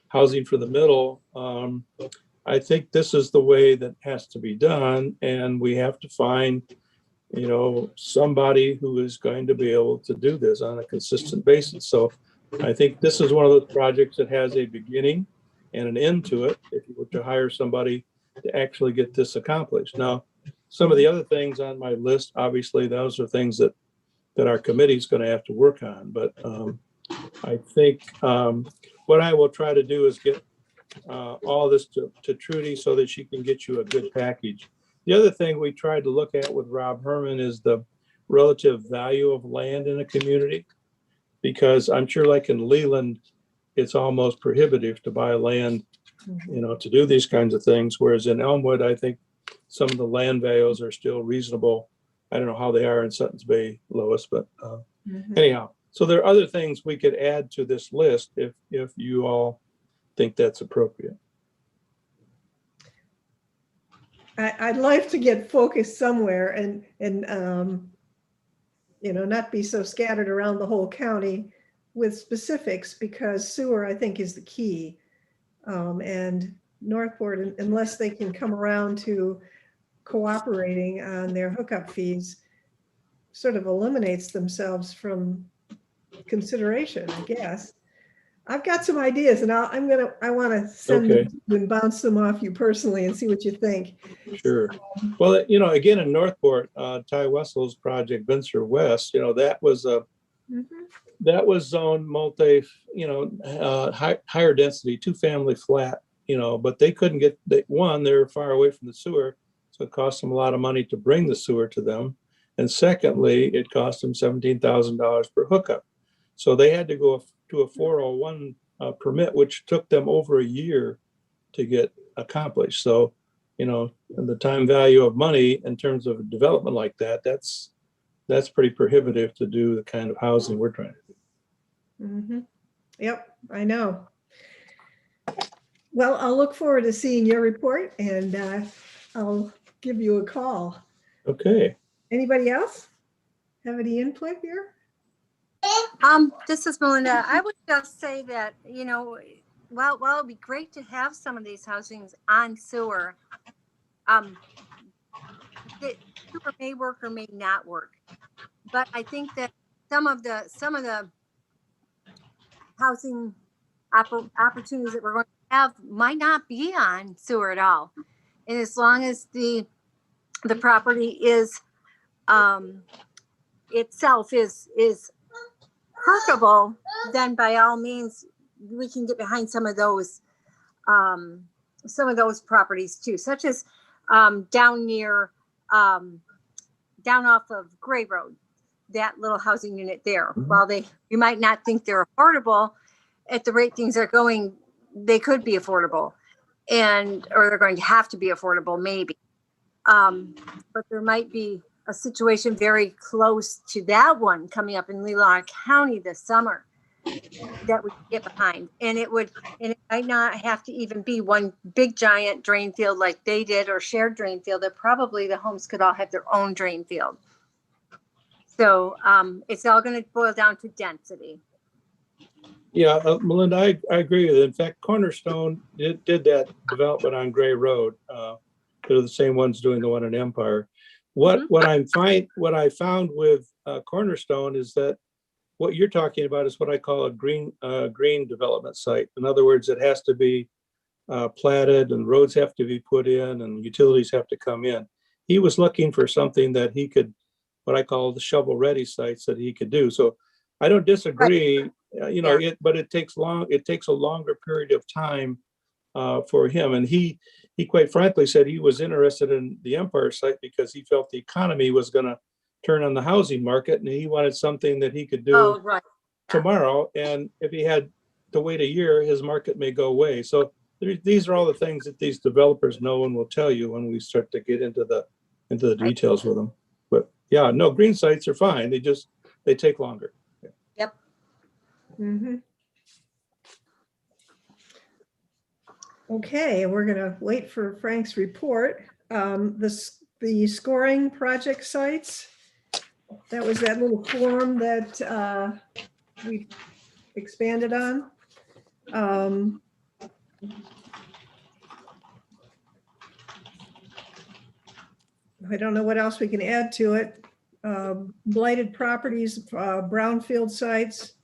housing for the middle. I think this is the way that has to be done, and we have to find, somebody who is going to be able to do this on a consistent basis. So I think this is one of those projects that has a beginning and an end to it, if you were to hire somebody to actually get this accomplished. Now, some of the other things on my list, obviously, those are things that our committee is going to have to work on. But I think what I will try to do is get all this to Trudy so that she can get you a good package. The other thing we tried to look at with Rob Herman is the relative value of land in a community, because I'm sure like in Leland, it's almost prohibitive to buy land, to do these kinds of things. Whereas in Elmwood, I think some of the land values are still reasonable. I don't know how they are in Sutton's Bay, Lois, but anyhow, so there are other things we could add to this list if you all think that's appropriate. I'd like to get focused somewhere and not be so scattered around the whole county with specifics, because sewer, I think, is the key. And Northport, unless they can come around to cooperating on their hookup fees, sort of eliminates themselves from consideration, I guess. I've got some ideas, and I want to send them and bounce them off you personally and see what you think. Sure. Well, again, in Northport, Ty Wessel's project, Venture West, that was zoned multi, higher density, 2-family flat, but they couldn't get, they're far away from the sewer, so it cost them a lot of money to bring the sewer to them. And secondly, it cost them $17,000 per hookup. So they had to go to a 401 permit, which took them over a year to get accomplished. So, the time value of money in terms of a development like that, that's pretty prohibitive to do the kind of housing we're trying to do. Yep, I know. Well, I'll look forward to seeing your report, and I'll give you a call. Okay. Anybody else have any input here? This is Melinda. I would just say that, while it'd be great to have some of these housings on sewer, it may work or may not work. But I think that some of the housing opportunities that we're going to have might not be on sewer at all. And as long as the property is itself is perkable, then by all means we can get behind some of those properties too, such as down near down off of Gray Road, that little housing unit there. While you might not think they're affordable, at the rate things are going, they could be affordable, or they're going to have to be affordable maybe. But there might be a situation very close to that one coming up in Leelanau County this summer that we could get behind. And it might not have to even be one big giant drain field like they did, or shared drain field. That probably the homes could all have their own drain field. So it's all going to boil down to density. Yeah, Melinda, I agree with it. In fact, Cornerstone did that development on Gray Road. They're the same ones doing the one in Empire. What I found with Cornerstone is that what you're talking about is what I call a green development site. In other words, it has to be platted, and roads have to be put in, and utilities have to come in. He was looking for something that he could, what I call the shovel-ready sites that he could do. So I don't disagree, but it takes a longer period of time for him. And he quite frankly said he was interested in the Empire site because he felt the economy was going to turn on the housing market, and he wanted something that he could do tomorrow. And if he had to wait a year, his market may go away. So these are all the things that these developers know and will tell you when we start to get into the details with them. But yeah, no, green sites are fine. They take longer. Yep. Mm-hmm. Okay, we're gonna wait for Frank's report. The scoring project sites, that was that little form that we expanded on. I don't know what else we can add to it. Blighted properties, brownfield sites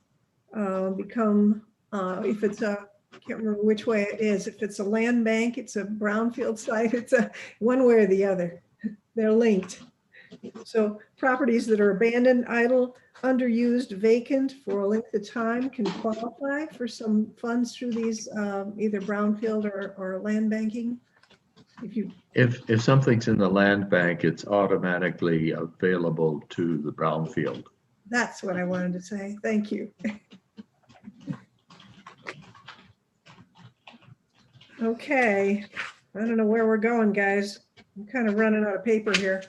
become, if it's a, I can't remember which way it is. If it's a land bank, it's a brownfield site. It's a one way or the other. They're linked. So properties that are abandoned, idle, underused, vacant for a length of time can qualify for some funds through these either brownfield or land banking. If something's in the land bank, it's automatically available to the brownfield. That's what I wanted to say. Thank you. Okay, I don't know where we're going, guys. I'm kind of running out of paper here.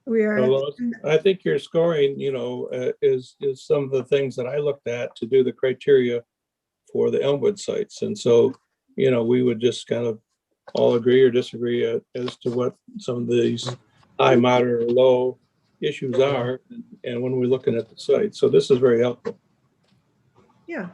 We are. Well, I think your scoring, is some of the things that I looked at to do the criteria for the Elmwood sites. And so, we would just kind of all agree or disagree as to what some of these high, moderate, or low issues are, and when we're looking at the site. So this is very helpful. Yeah.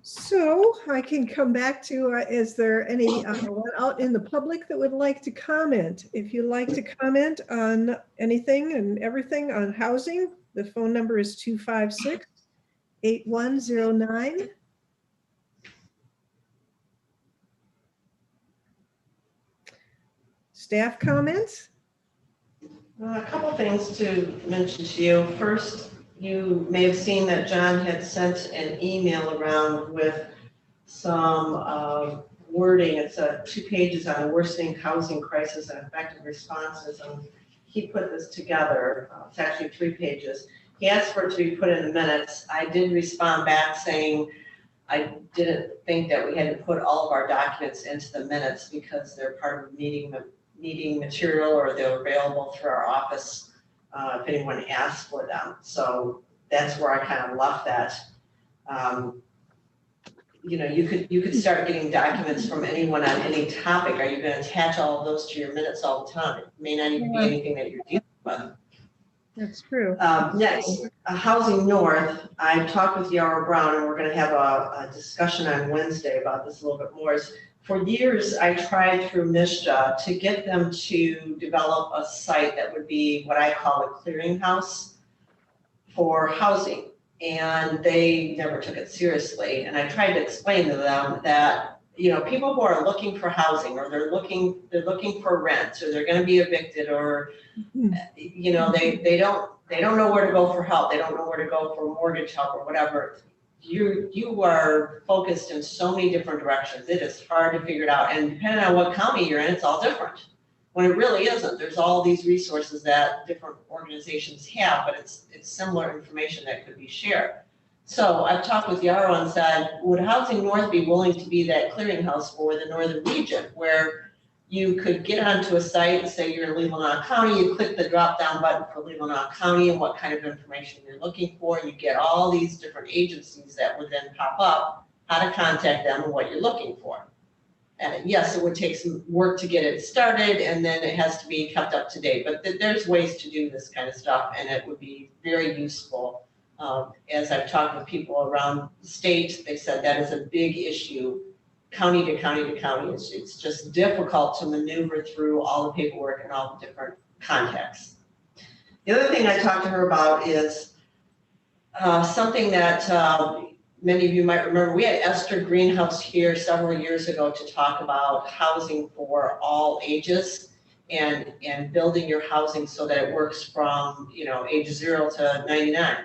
So I can come back to, is there anyone out in the public that would like to comment? If you'd like to comment on anything and everything on housing, the phone number is 256-8109. Staff comments? A couple things to mention to you. First, you may have seen that John had sent an email around with some wording. It's 2 pages on worsening housing crisis and effective responses. And he put this together. It's actually 3 pages. He asked for it to be put in the minutes. I did respond back saying I didn't think that we had to put all of our documents into the minutes because they're part of meeting material, or they're available through our office if anyone asks for them. So that's where I kind of left that. You could start getting documents from anyone on any topic. Are you going to attach all of those to your minutes all the time? It may not even be anything that you're dealing with. That's true. Next, Housing North. I talked with Yarrow Brown, and we're gonna have a discussion on Wednesday about this a little bit more. For years, I tried through MISHDA to get them to develop a site that would be what I call a clearinghouse for housing. And they never took it seriously. And I tried to explain to them that, people who are looking for housing, or they're looking for rent, or they're gonna be evicted, or, they don't know where to go for help. They don't know where to go for mortgage help or whatever. You are focused in so many different directions. It is hard to figure it out. And depending on what county you're in, it's all different. When it really isn't. There's all these resources that different organizations have, but it's similar information that could be shared. So I've talked with Yarrow and said, would Housing North be willing to be that clearinghouse for the northern region, where you could get onto a site and say you're in Leelanau County, you click the drop-down button for Leelanau County and what kind of information you're looking for, and you get all these different agencies that would then pop up, how to contact them and what you're looking for. And yes, it would take some work to get it started, and then it has to be kept up to date, but there's ways to do this kind of stuff, and it would be very useful. As I've talked with people around the state, they said that is a big issue, county to county to county. It's just difficult to maneuver through all the paperwork and all the different contexts. The other thing I talked to her about is something that many of you might remember. We had Esther Greenhouse here several years ago to talk about housing for all ages and building your housing so that it works from age 0 to 99.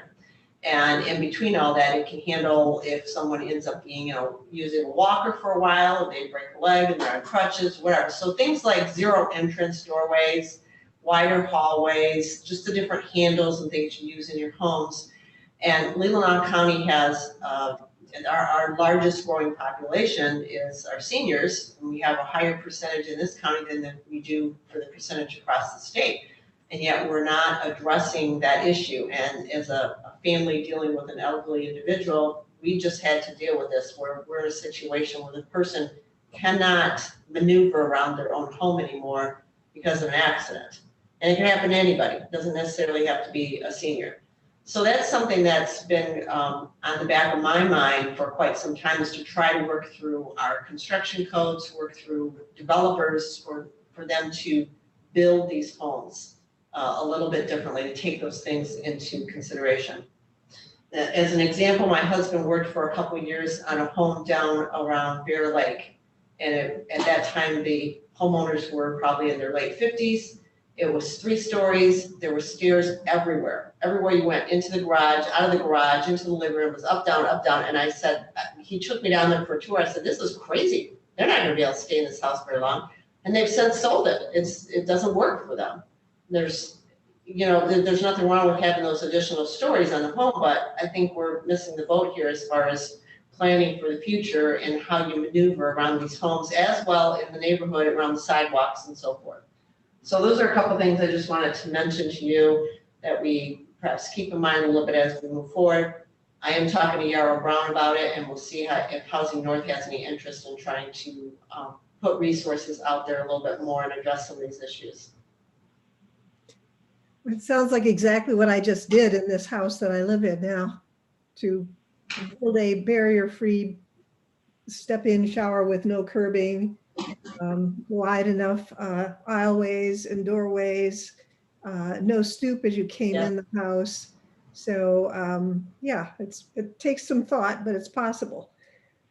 And in between all that, it can handle if someone ends up being, using a walker for a while, they break a leg and they're on crutches, whatever. So things like zero entrance doorways, wider hallways, just the different handles and things you use in your homes. And Leelanau County has, our largest growing population is our seniors. And we have a higher percentage in this county than we do for the percentage across the state. And yet we're not addressing that issue. And as a family dealing with an elderly individual, we just had to deal with this. We're in a situation where the person cannot maneuver around their own home anymore because of an accident. And it can happen to anybody. It doesn't necessarily have to be a senior. So that's something that's been on the back of my mind for quite some time, is to try to work through our construction codes, work through developers for them to build these homes a little bit differently, to take those things into consideration. As an example, my husband worked for a couple of years on a home down around Bear Lake. And at that time, the homeowners were probably in their late 50s. It was 3 stories. There were stairs everywhere. Everywhere you went, into the garage, out of the garage, into the living room, it was up, down, up, down. And I said, he took me down there for a tour. I said, this is crazy. They're not gonna be able to stay in this house very long. And they've since sold it. It doesn't work for them. There's nothing wrong with having those additional stories on the home, but I think we're missing the boat here as far as planning for the future and how you maneuver around these homes, as well in the neighborhood, around the sidewalks and so forth. So those are a couple things I just wanted to mention to you that we perhaps keep in mind a little bit as we move forward. I am talking to Yarrow Brown about it, and we'll see if Housing North has any interest in trying to put resources out there a little bit more and address some of these issues. It sounds like exactly what I just did in this house that I live in now, to build a barrier-free step-in shower with no curbing, wide enough aisleways and doorways, no stoop as you came in the house. So yeah, it takes some thought, but it's possible.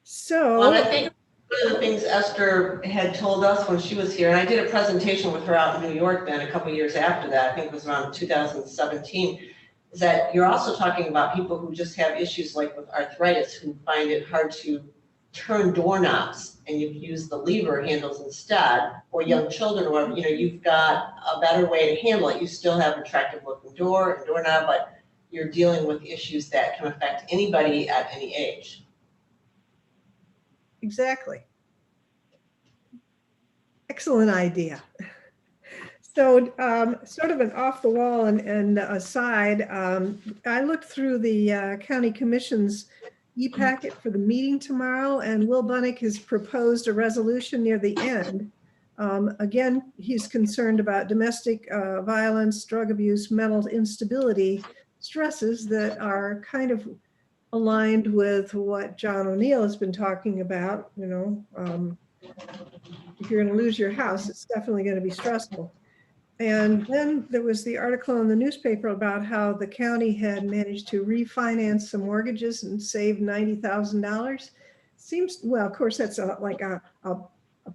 So well, I think one of the things Esther had told us when she was here, and I did a presentation with her out in New York then a couple of years after that, I think it was around 2017, is that you're also talking about people who just have issues like with arthritis, who find it hard to turn doorknobs and you use the lever handles instead, or young children, or you've got a better way to handle it. You still have an attractive looking door and doorknob, but you're dealing with issues that can affect anybody at any age. Exactly. Excellent idea. So sort of an off the wall and aside, I looked through the county commission's e-packet for the meeting tomorrow, and Will Bunnick has proposed a resolution near the end Again, he's concerned about domestic violence, drug abuse, mental instability, stresses that are kind of aligned with what John O'Neill has been talking about. If you're going to lose your house, it's definitely going to be stressful. And then there was the article in the newspaper about how the county had managed to refinance some mortgages and save $90,000. Seems, well, of course, that's like a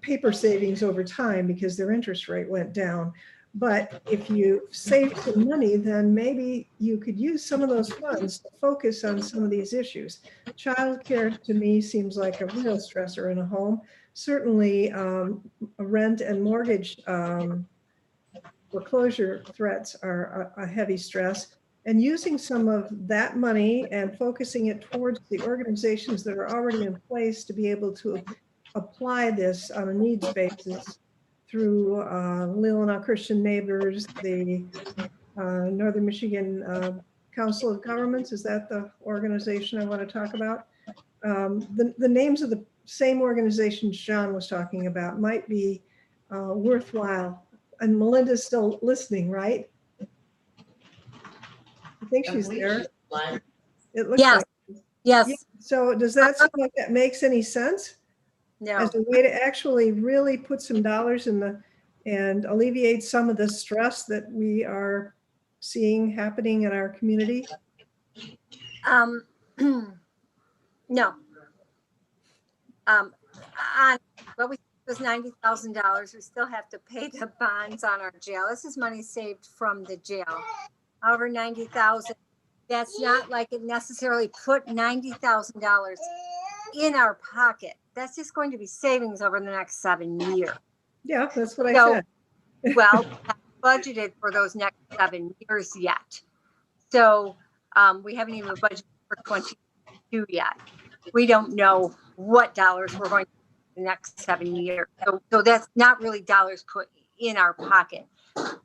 paper savings over time because their interest rate went down. But if you save some money, then maybe you could use some of those funds to focus on some of these issues. Childcare to me seems like a real stressor in a home. Certainly rent and mortgage foreclosure threats are a heavy stress, and using some of that money and focusing it towards the organizations that are already in place to be able to apply this on a needs basis through Leelanau Christian Neighbors, the Northern Michigan Council of Governments. Is that the organization I want to talk about? The names of the same organizations John was talking about might be worthwhile. And Melinda's still listening, right? I think she's there. It looks Yes. like. Yes. Yeah. So does that seem like that makes any sense? No. As a way to actually really put some dollars in and alleviate some of the stress that we are seeing happening in our community? No. On what we was $90,000. We still have to pay the bonds on our jail. This is money saved from the jail. However, $90,000. That's not like it necessarily put $90,000 in our pocket. That's just going to be savings over the next 7 years. Yeah, that's what I said. Well, we haven't budgeted for those next 7 years yet. So we haven't even budgeted for 22 yet. We don't know what dollars we're going to the next 7 years. So that's not really dollars put in our pocket.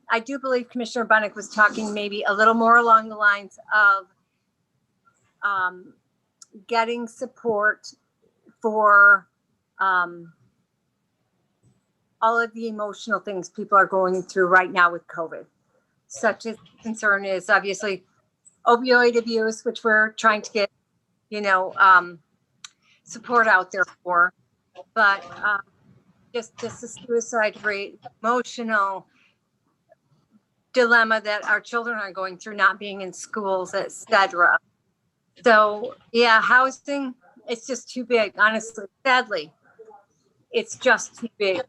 I do believe Commissioner Bunnick was talking maybe a little more along the lines of getting support for all of the emotional things people are going through right now with COVID. Such a concern is obviously opioid abuse, which we're trying to get, support out there for. But just the suicide rate, emotional dilemma that our children are going through, not being in schools, etc. So yeah, housing, it's just too big, honestly. Sadly, it's just too big.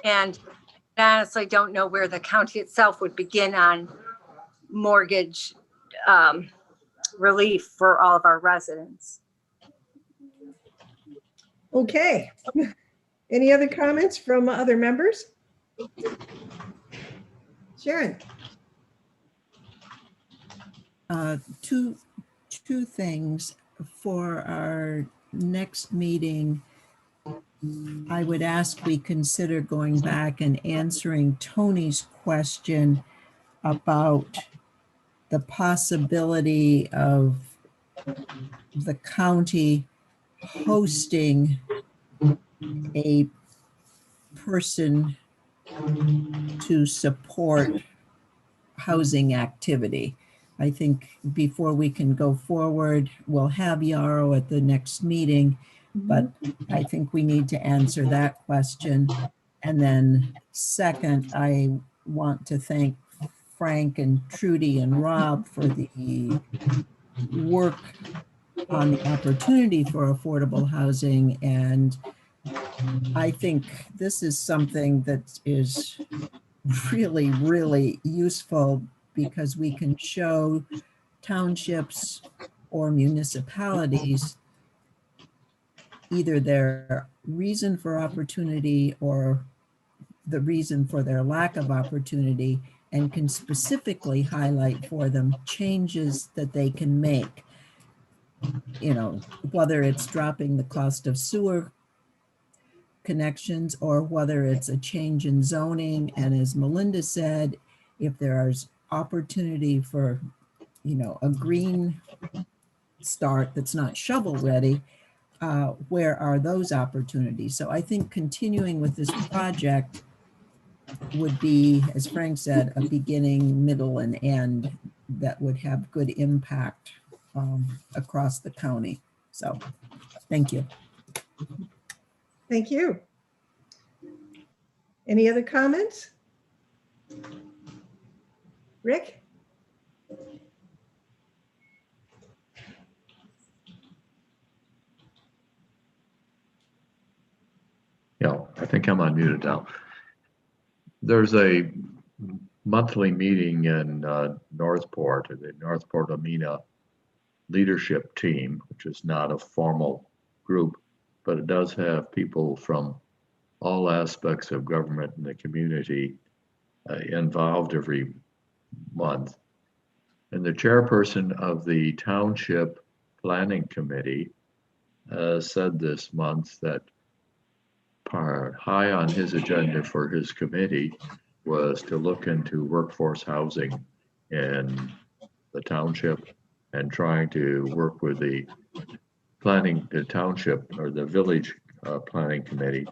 And I honestly don't know where the county itself would begin on mortgage relief for all of our residents. Okay. Any other comments from other members? Sharon. Two things. For our next meeting, I would ask we consider going back and answering Tony's question about the possibility of the county hosting a person to support housing activity. I think before we can go forward, we'll have Yarrow at the next meeting, but I think we need to answer that question. And then second, I want to thank Frank and Trudy and Rob for the work on the opportunity for affordable housing. And I think this is something that is really, really useful because we can show townships or municipalities either their reason for opportunity or the reason for their lack of opportunity, and can specifically highlight for them changes that they can make. Whether it's dropping the cost of sewer connections or whether it's a change in zoning. And as Melinda said, if there's opportunity for, a green start that's not shovel ready, where are those opportunities? So I think continuing with this project would be, as Frank said, a beginning, middle, and end that would have good impact across the county. So, thank you. Thank you. Any other comments? Rick? Yeah, I think I'm unmuted now. There's a monthly meeting in Northport, the Northport Amina leadership team, which is not a formal group, but it does have people from all aspects of government and the community involved every month. And the chairperson of the Township Planning Committee said this month that high on his agenda for his committee was to look into workforce housing in the township and trying to work with the township or the village planning committee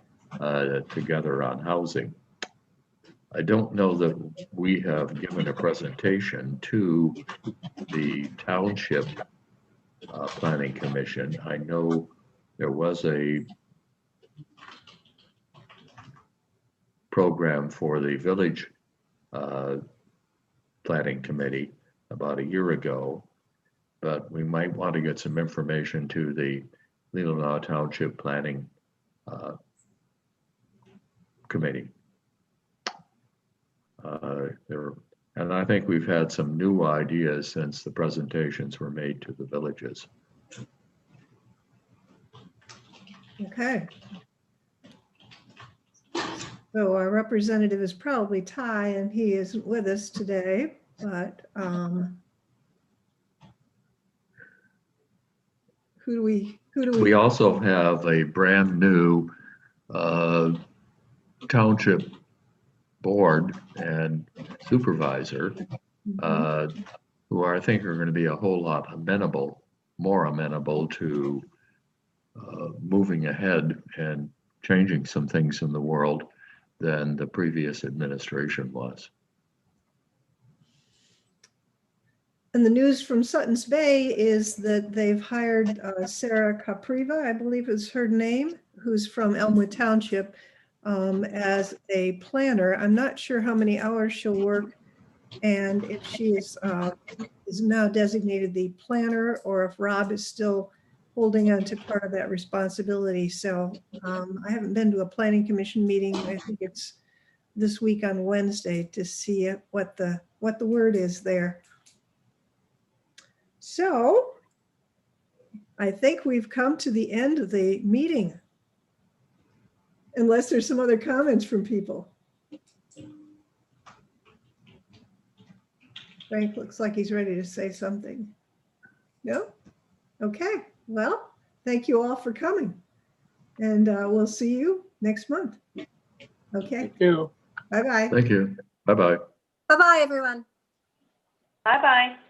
together on housing. I don't know that we have given a presentation to the township planning commission. I know there was a program for the village planning committee about a year ago, but we might want to get some information to the Leelanau Township Planning Committee. And I think we've had some new ideas since the presentations were made to the villages. Okay. So our representative is probably Ty, and he isn't with us today, but who do we? We also have a brand new township board and supervisor who I think are going to be a whole lot more amenable to moving ahead and changing some things in the world than the previous administration was. And the news from Sutton's Bay is that they've hired Sarah Capriva, I believe is her name, who's from Elmwood Township, as a planner. I'm not sure how many hours she'll work and if she is now designated the planner or if Rob is still holding on to part of that responsibility. So I haven't been to a planning commission meeting. I think it's this week on Wednesday to see what the word is there. So I think we've come to the end of the meeting, unless there's some other comments from people. Frank looks like he's ready to say something. No? Okay. Well, thank you all for coming. And we'll see you next month. Okay. Thank you. Bye-bye. Thank you. Bye-bye. Bye-bye, everyone. Bye-bye.